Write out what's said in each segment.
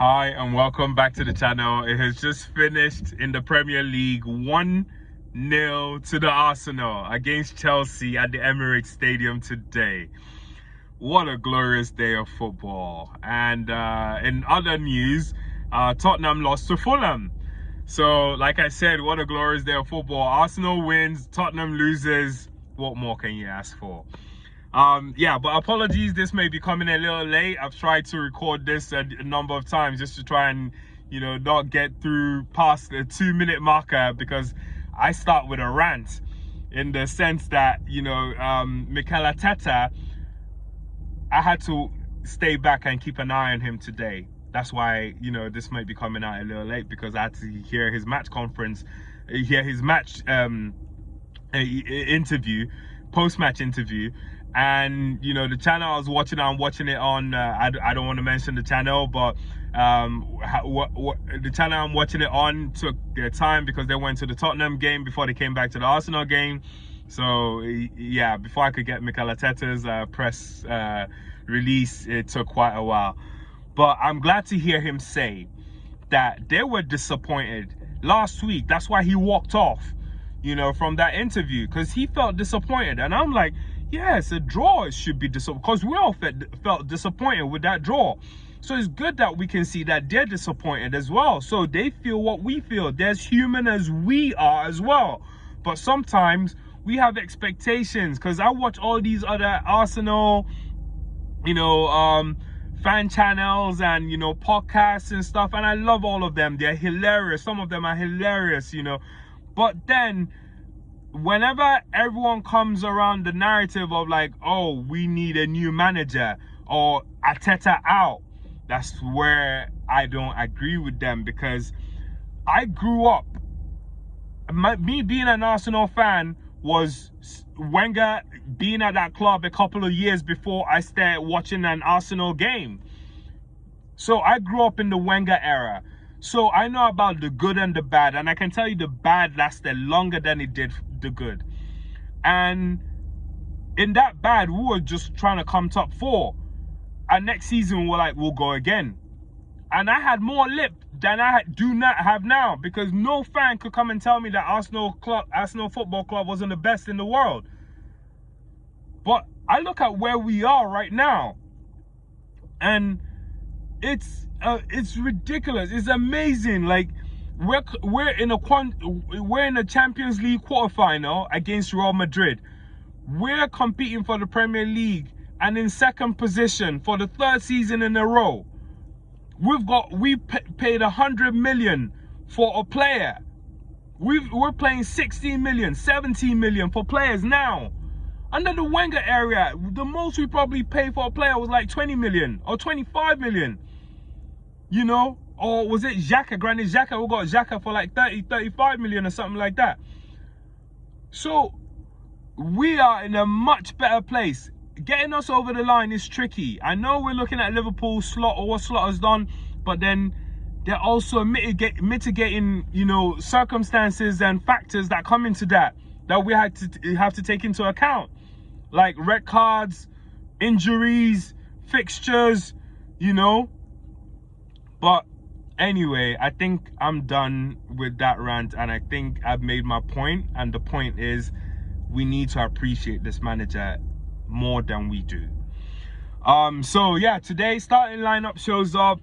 Hi and welcome back to the channel. It has just finished in the Premier League, 1-0 to the Arsenal against Chelsea at the Emirates Stadium today. What a glorious day of football. And in other news, Tottenham lost to Fulham. So like I said, what a glorious day of football. Arsenal wins, Tottenham loses. What more can you ask for? Yeah, but apologies, this may be coming a little late. I've tried to record this a number of times just to try and, not get through past the 2-minute marker, because I start with a rant in the sense that, Mikel Arteta, I had to stay back and keep an eye on him today. That's why, this might be coming out a little late, because I had to hear his match conference, hear his match interview, post-match interview. And the channel I was watching, I'm watching it on, I don't want to mention the channel, but the channel I'm watching it on took their time because they went to the Tottenham game before they came back to the Arsenal game. So yeah, before I could get Mikel Arteta's press release, it took quite a while. But I'm glad to hear him say that they were disappointed last week. That's why he walked off, from that interview, because he felt disappointed. And I'm like, yes, a draw should be disappointed, because we all felt disappointed with that draw. So it's good that we can see that they're disappointed as well. So they feel what we feel. They're as human as we are as well. But sometimes we have expectations, because I watch all these other Arsenal, fan channels and, podcasts and stuff. And I love all of them. They're hilarious. Some of them are hilarious, But then whenever everyone comes around the narrative of like, oh, we need a new manager or Arteta out, that's where I don't agree with them, because I grew up, me being an Arsenal fan was Wenger being at that club a couple of years before I started watching an Arsenal game. So I grew up in the Wenger era. So I know about the good and the bad, and I can tell you the bad lasted longer than it did the good. And in that bad, we were just trying to come top 4. And next season, we're like, we'll go again. And I had more lip than I do not have now, because no fan could come and tell me that Arsenal Football Club wasn't the best in the world. But I look at where we are right now, and it's ridiculous. It's amazing. Like we're in a Champions League quarterfinal against Real Madrid. We're competing for the Premier League and in second position for the 3rd season in a row. We paid 100 million for a player. We're playing 16 million, 17 million for players now. Under the Wenger area, the most we probably paid for a player was like 20 million or 25 million. Or was it Xhaka? Granted, Xhaka, we got Xhaka for like 35 million or something like that. So we are in a much better place. Getting us over the line is tricky. I know we're looking at Liverpool slot or what Slot has done, but then they're also mitigating, circumstances and factors that come into that we have to take into account, like red cards, injuries, fixtures, But anyway, I think I'm done with that rant, and I think I've made my point. And the point is, we need to appreciate this manager more than we do. So yeah, today starting lineup shows up.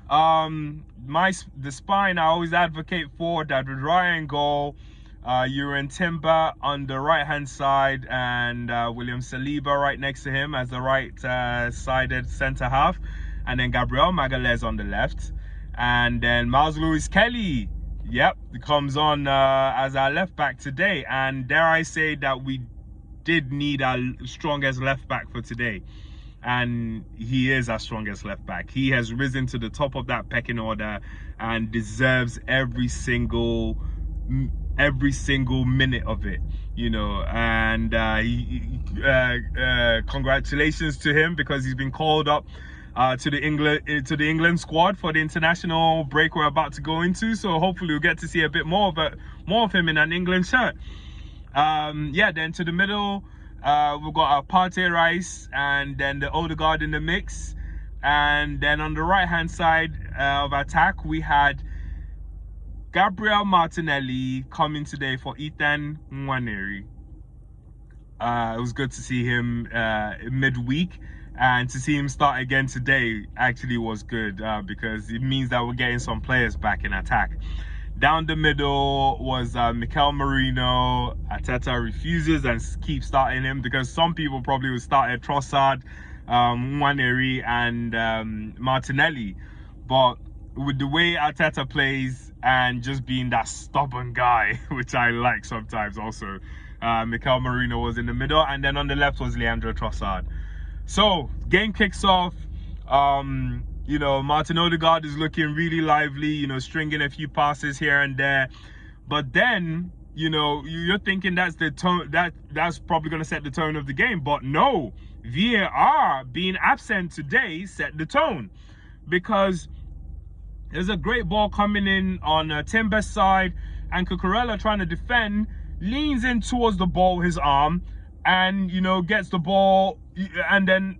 The spine I always advocate for, that with Ryan goal, Euron Timber on the right hand side, and William Saliba right next to him as the right sided centre half, and then Gabriel Magalhaes on the left, and then Miles Lewis Kelly, comes on as our left back today. And dare I say that we did need our strongest left back for today, and he is our strongest left back. He has risen to the top of that pecking order and deserves every single minute of it, and congratulations to him, because he's been called up to the England squad for the international break we're about to go into. So hopefully we'll get to see a bit more of him in an England shirt. Then to the middle, we've got our Partey Rice and then the Odegaard in the mix. And then on the right hand side, of attack, we had Gabriel Martinelli coming today for Ethan Nwaneri. It was good to see him midweek, and to see him start again today actually was good because it means that we're getting some players back in attack. Down the middle was Mikel Merino. Arteta refuses and keeps starting him because some people probably would start at Trossard, Nwaneri and Martinelli. But with the way Arteta plays and just being that stubborn guy, which I like sometimes also, Mikel Merino was in the middle, and then on the left was Leandro Trossard. So game kicks off. You know, Martin Odegaard is looking really lively, you know, stringing a few passes here and there. But then, you know, you're thinking that's the tone, that's probably going to set the tone of the game. But no, VAR being absent today set the tone, because there's a great ball coming in on Timber's side, and Cucurella trying to defend, leans in towards the ball with his arm, and, you know, gets the ball, and then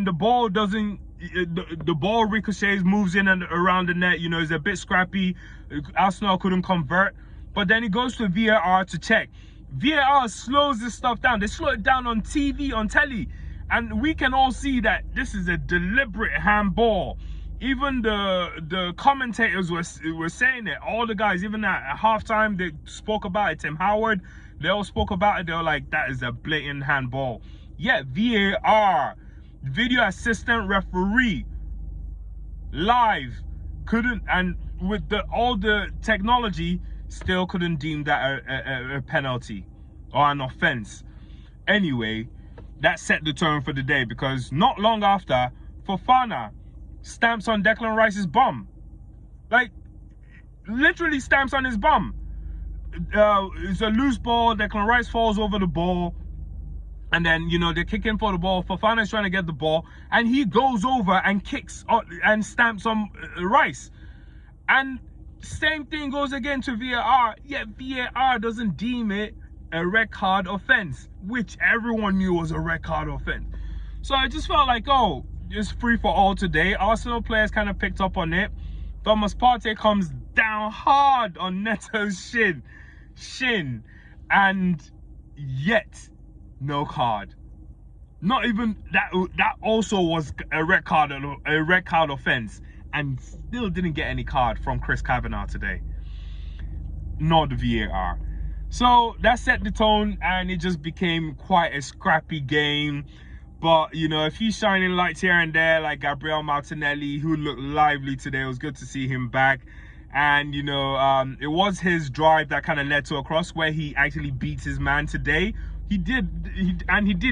the ball doesn't, the ball ricochets, moves in and around the net. You know, it's a bit scrappy. Arsenal couldn't convert, but then it goes to VAR to check. VAR slows this stuff down. They slow it down on TV, on telly, and we can all see that this is a deliberate handball. Even the commentators were saying it. All the guys, even at halftime, they spoke about it. Tim Howard, they all spoke about it. They were like, that is a blatant handball. Yeah, VAR, video assistant referee, live, couldn't, and with all the technology, still couldn't deem that a penalty or an offense. Anyway, that set the tone for the day, because not long after, Fofana stamps on Declan Rice's bum. Like, literally stamps on his bum. It's a loose ball. Declan Rice falls over the ball, and then, you know, they're kicking for the ball. Fofana's trying to get the ball, and he goes over and kicks and stamps on Rice. And same thing goes again to VAR. Yet VAR doesn't deem it a red card offense, which everyone knew was a red card offense. So I just felt like, oh, it's free for all today. Arsenal players kind of picked up on it. Thomas Partey comes down hard on Neto's shin, and yet no card. Not even that. That also was a red card offense, and still didn't get any card from Chris Kavanagh today. Not the VAR. So that set the tone, and it just became quite a scrappy game. But, you know, a few shining lights here and there, like Gabriel Martinelli, who looked lively today. It was good to see him back. And, you know, it was his drive that kind of led to a cross where he actually beats his man today. He did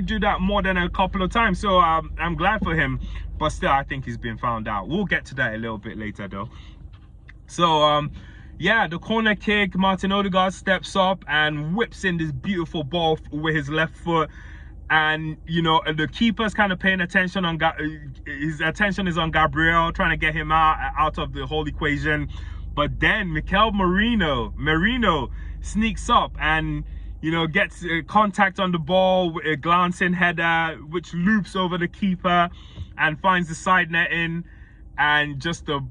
do that more than a couple of times. So I'm glad for him. But still, I think he's been found out. We'll get to that a little bit later, though. So, yeah, the corner kick, Martin Odegaard steps up and whips in this beautiful ball with his left foot. And, you know, the keeper's kind of paying attention on, his attention is on Gabriel, trying to get him out of the whole equation. But then Mikel Merino sneaks up and, you know, gets contact on the ball with a glancing header, which loops over the keeper and finds the side netting, and just a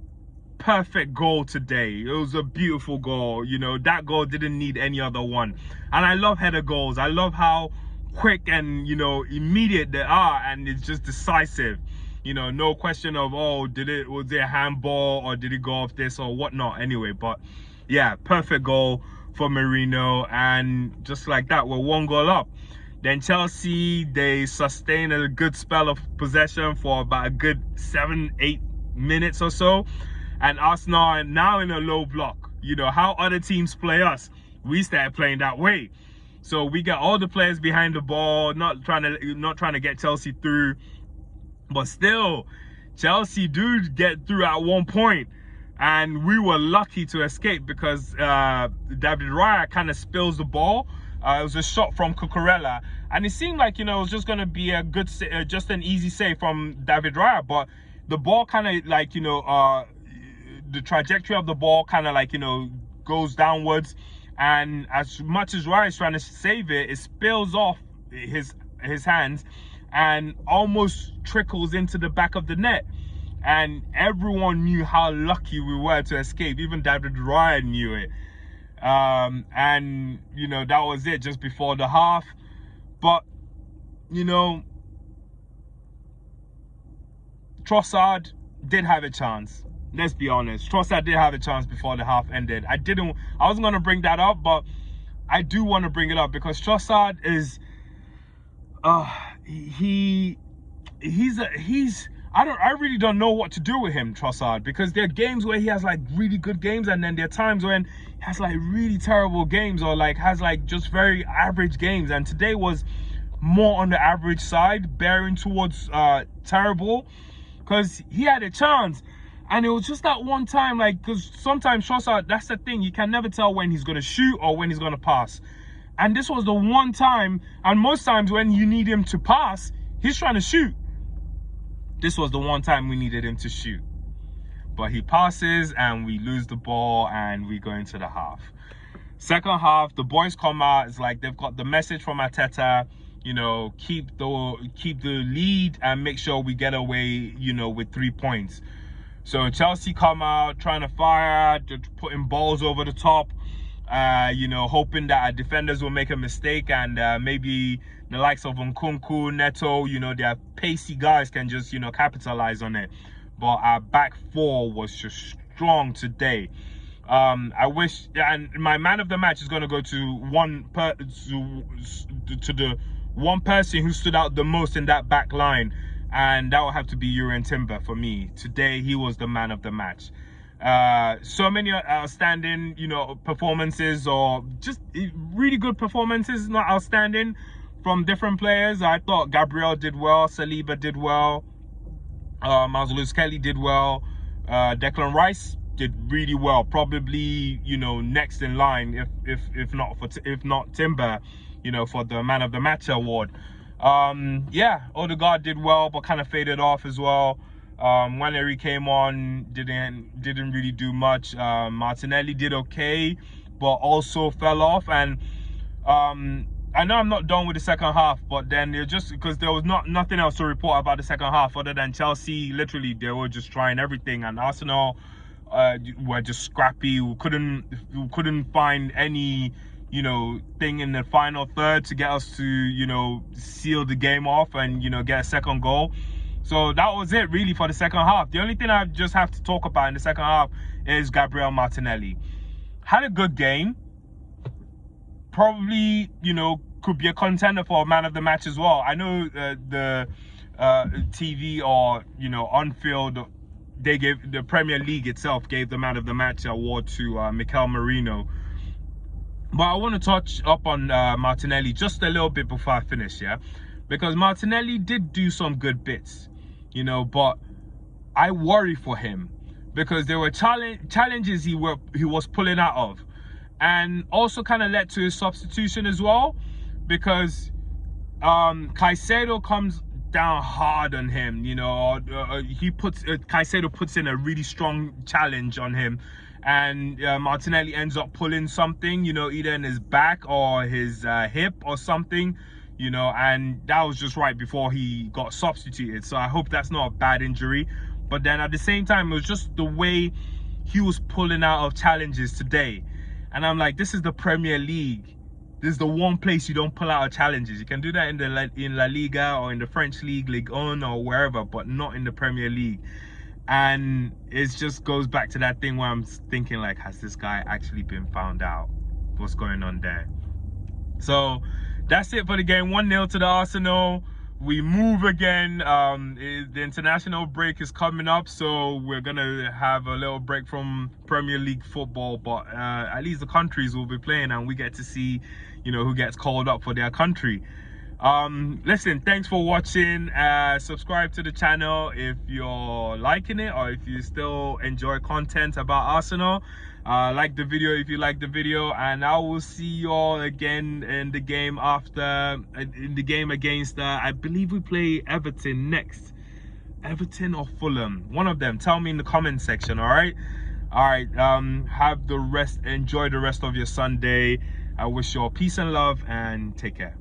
perfect goal today. It was a beautiful goal. You know, that goal didn't need any other one. And I love header goals. I love how quick and, you know, immediate they are, and it's just decisive. You know, no question of, oh, was it a handball or did it go off this or whatnot. Anyway, but yeah, perfect goal for Merino, and just like that, we're one goal up. Then Chelsea, they sustain a good spell of possession for about a good 7-8 minutes or so, and Arsenal are now in a low block. You know how other teams play us, we started playing that way. So we got all the players behind the ball, not trying to get Chelsea through. But still, Chelsea do get through at one point, and we were lucky to escape because David Raya kind of spills the ball. It was a shot from Cucurella, and it seemed like, you know, it was just going to be a good, just an easy save from David Raya. But the ball kind of like, you know, the trajectory of the ball kind of like, you know, goes downwards. And as much as Raya is trying to save it, it spills off his hands and almost trickles into the back of the net. and everyone knew how lucky we were to escape. Even David Ryan knew it. And you know, that was it, just before the half. But you know, Trossard did have a chance. Let's be honest. Trossard did have a chance before the half ended. I wasn't going to bring that up, but I do want to bring it up because Trossard is I really don't know what to do with him, Trossard, because there are games where he has like really good games, and then there are times when he has like really terrible games, or like has like just very average games. And today was more on the average side, bearing towards terrible, because he had a chance. And it was just that one time, like, because sometimes Trossard, that's the thing, you can never tell when he's going to shoot or when he's going to pass. And this was the one time, and most times when you need him to pass, he's trying to shoot. This was the one time we needed him to shoot. But he passes and we lose the ball and we go into the half. Second half, the boys come out. It's like they've got the message from Arteta, you know, keep the lead and make sure we get away, you know, with 3 points. So Chelsea come out trying to fire, putting balls over the top, you know, hoping that our defenders will make a mistake, and maybe the likes of Nkunku, Neto, you know, their pacey guys can just, you know, capitalize on it. But our back four was just strong today. I wish, and my man of the match is going to go to the one person who stood out the most in that back line, and that will have to be Urian Timber for me. Today, he was the man of the match. So many outstanding, you know, performances, or just really good performances, not outstanding, from different players. I thought Gabriel did well, Saliba did well, Marzoulis Kelly did well, Declan Rice did really well, probably, you know, next in line if not Timber, you know, for the man of the match award. Yeah, Odegaard did well, but kind of faded off as well. Waneri came on, didn't really do much. Martinelli did okay, but also fell off. And I know I'm not done with the second half, but then it just because there was nothing else to report about the second half other than Chelsea. Literally, they were just trying everything, and Arsenal were just scrappy. We couldn't find any, you know, thing in the final third to get us to, you know, seal the game off and, you know, get a second goal. So that was it really for the second half. The only thing I just have to talk about in the second half is Gabriel Martinelli. Had a good game. Probably, you know, could be a contender for a man of the match as well. I know the TV, or, you know, on field, they gave, the Premier League itself gave the man of the match award to Mikel Merino. But I want to touch up on Martinelli just a little bit before I finish, yeah? Because Martinelli did do some good bits, you know, but I worry for him because there were challenges he was pulling out of, and also kind of led to his substitution as well, because Caicedo comes down hard on him, you know. Caicedo puts in a really strong challenge on him, and Martinelli ends up pulling something, you know, either in his back or his hip or something, you know, and that was just right before he got substituted. So I hope that's not a bad injury. But then at the same time, it was just the way he was pulling out of challenges today. And I'm like, this is the Premier League. This is the one place you don't pull out of challenges. You can do that in La Liga or in the French League, Ligue 1 or wherever, but not in the Premier League. And it just goes back to that thing where I'm thinking, like, has this guy actually been found out? What's going on there? So that's it for the game. 1-0 to the Arsenal. We move again. The international break is coming up, so we're gonna have a little break from Premier League football, but at least the countries will be playing and we get to see, you know, who gets called up for their country. Listen, thanks for watching. Subscribe to the channel if you're liking it, or if you still enjoy content about Arsenal. Like the video if you like the video, and I will see you all again in the game after, in the game against I believe we play Everton next. Everton or Fulham, one of them. Tell me in the comment section. All right, have the rest, enjoy the rest of your Sunday. I wish you all peace and love, and take care.